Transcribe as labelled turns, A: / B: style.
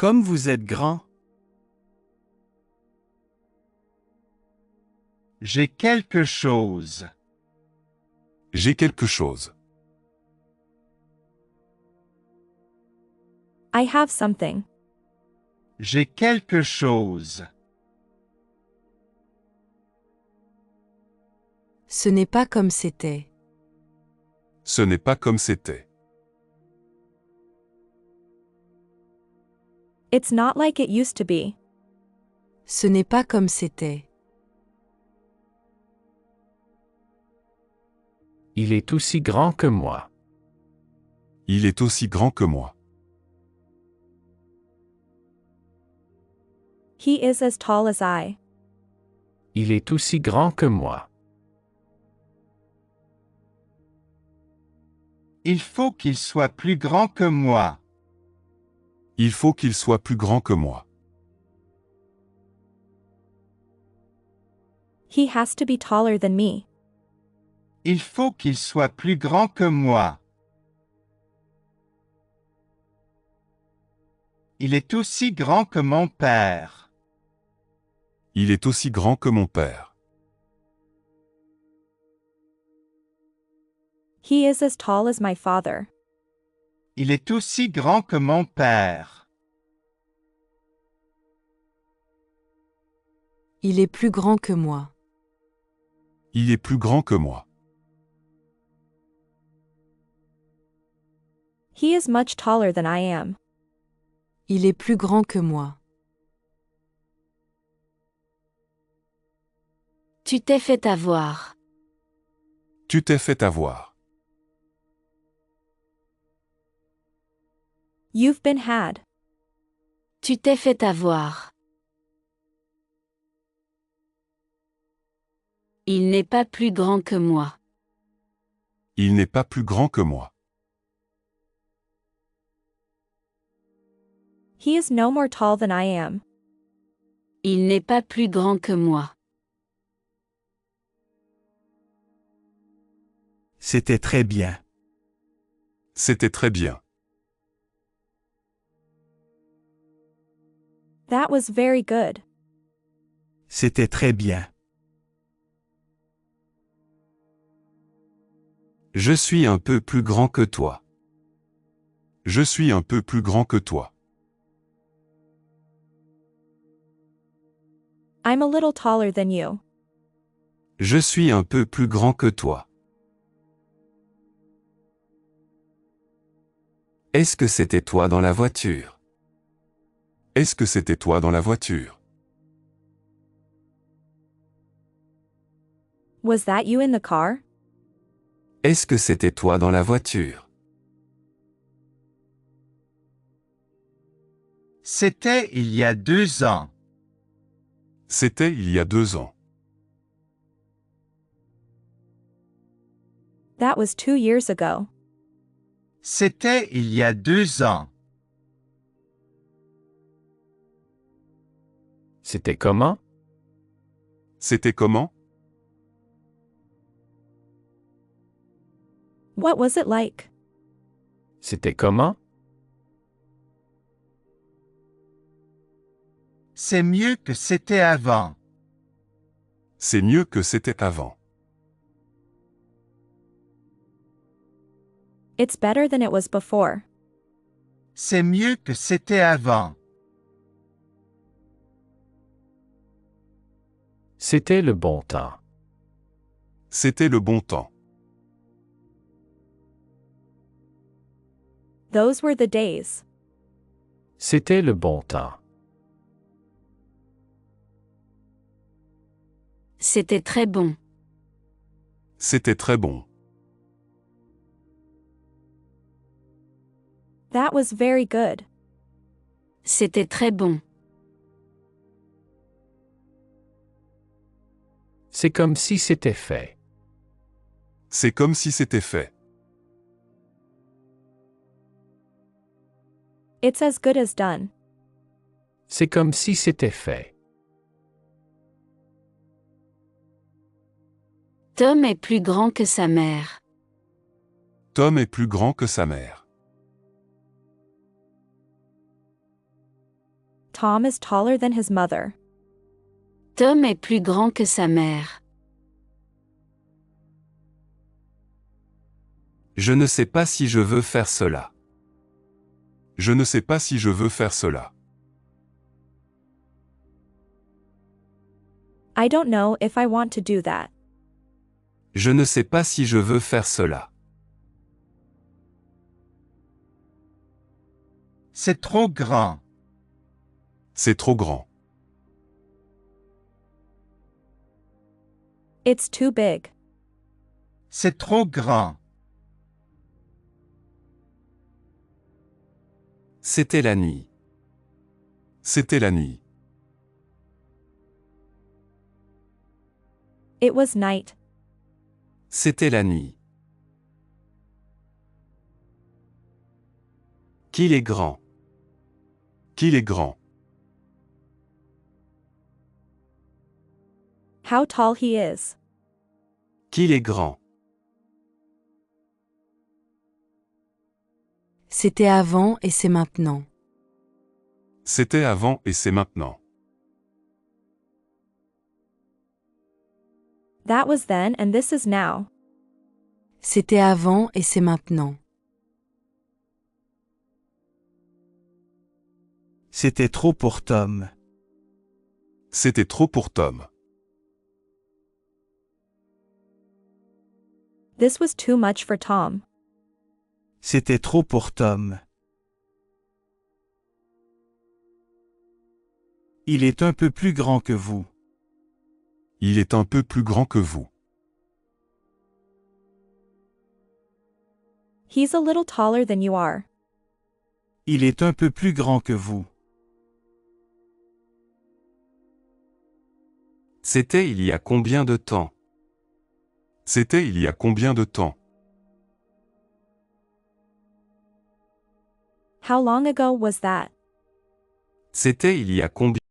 A: Comme vous êtes grand.
B: J'ai quelque chose.
C: J'ai quelque chose.
D: I have something.
B: J'ai quelque chose.
E: Ce n'est pas comme c'était.
C: Ce n'est pas comme c'était.
D: It's not like it used to be.
E: Ce n'est pas comme c'était.
A: Il est aussi grand que moi.
C: Il est aussi grand que moi.
D: He is as tall as I.
A: Il est aussi grand que moi.
B: Il faut qu'il soit plus grand que moi.
C: Il faut qu'il soit plus grand que moi.
D: He has to be taller than me.
B: Il faut qu'il soit plus grand que moi. Il est aussi grand que mon père.
C: Il est aussi grand que mon père.
D: He is as tall as my father.
B: Il est aussi grand que mon père.
E: Il est plus grand que moi.
C: Il est plus grand que moi.
D: He is much taller than I am.
E: Il est plus grand que moi.
F: Tu t'es fait avoir.
C: Tu t'es fait avoir.
D: You've been had.
F: Tu t'es fait avoir. Il n'est pas plus grand que moi.
C: Il n'est pas plus grand que moi.
D: He is no more tall than I am.
F: Il n'est pas plus grand que moi.
A: C'était très bien.
C: C'était très bien.
D: That was very good.
A: C'était très bien.
C: Je suis un peu plus grand que toi. Je suis un peu plus grand que toi.
D: I'm a little taller than you.
C: Je suis un peu plus grand que toi. Est-ce que c'était toi dans la voiture? Est-ce que c'était toi dans la voiture?
D: Was that you in the car?
C: Est-ce que c'était toi dans la voiture?
B: C'était il y a 2 ans.
C: C'était il y a 2 ans.
D: That was 2 years ago.
B: C'était il y a 2 ans.
A: C'était comment?
C: C'était comment?
D: What was it like?
A: C'était comment?
B: C'est mieux que c'était avant.
C: C'est mieux que c'était avant.
D: It's better than it was before.
B: C'est mieux que c'était avant.
A: C'était le bon temps.
C: C'était le bon temps.
D: Those were the days.
A: C'était le bon temps.
F: C'était très bon.
C: C'était très bon.
D: That was very good.
F: C'était très bon.
A: C'est comme si c'était fait.
C: C'est comme si c'était fait.
D: It's as good as done.
A: C'est comme si c'était fait.
F: Tom est plus grand que sa mère.
C: Tom est plus grand que sa mère.
D: Tom is taller than his mother.
F: Tom est plus grand que sa mère.
C: Je ne sais pas si je veux faire cela. Je ne sais pas si je veux faire cela.
D: I don't know if I want to do that.
C: Je ne sais pas si je veux faire cela.
B: C'est trop grand.
C: C'est trop grand.
D: It's too big.
B: C'est trop grand.
C: C'était la nuit. C'était la nuit.
D: It was night.
C: C'était la nuit. Qu'il est grand. Qu'il est grand.
D: How tall he is.
C: Qu'il est grand.
E: C'était avant et c'est maintenant.
C: C'était avant et c'est maintenant.
D: That was then and this is now.
E: C'était avant et c'est maintenant.
G: C'était trop pour Tom.
C: C'était trop pour Tom.
D: This was too much for Tom.
G: C'était trop pour Tom. Il est un peu plus grand que vous.
C: Il est un peu plus grand que vous.
D: He's a little taller than you are.
G: Il est un peu plus grand que vous.
C: C'était il y a combien de temps? C'était il y a combien de temps?
D: How long ago was that?
C: C'était il y a combien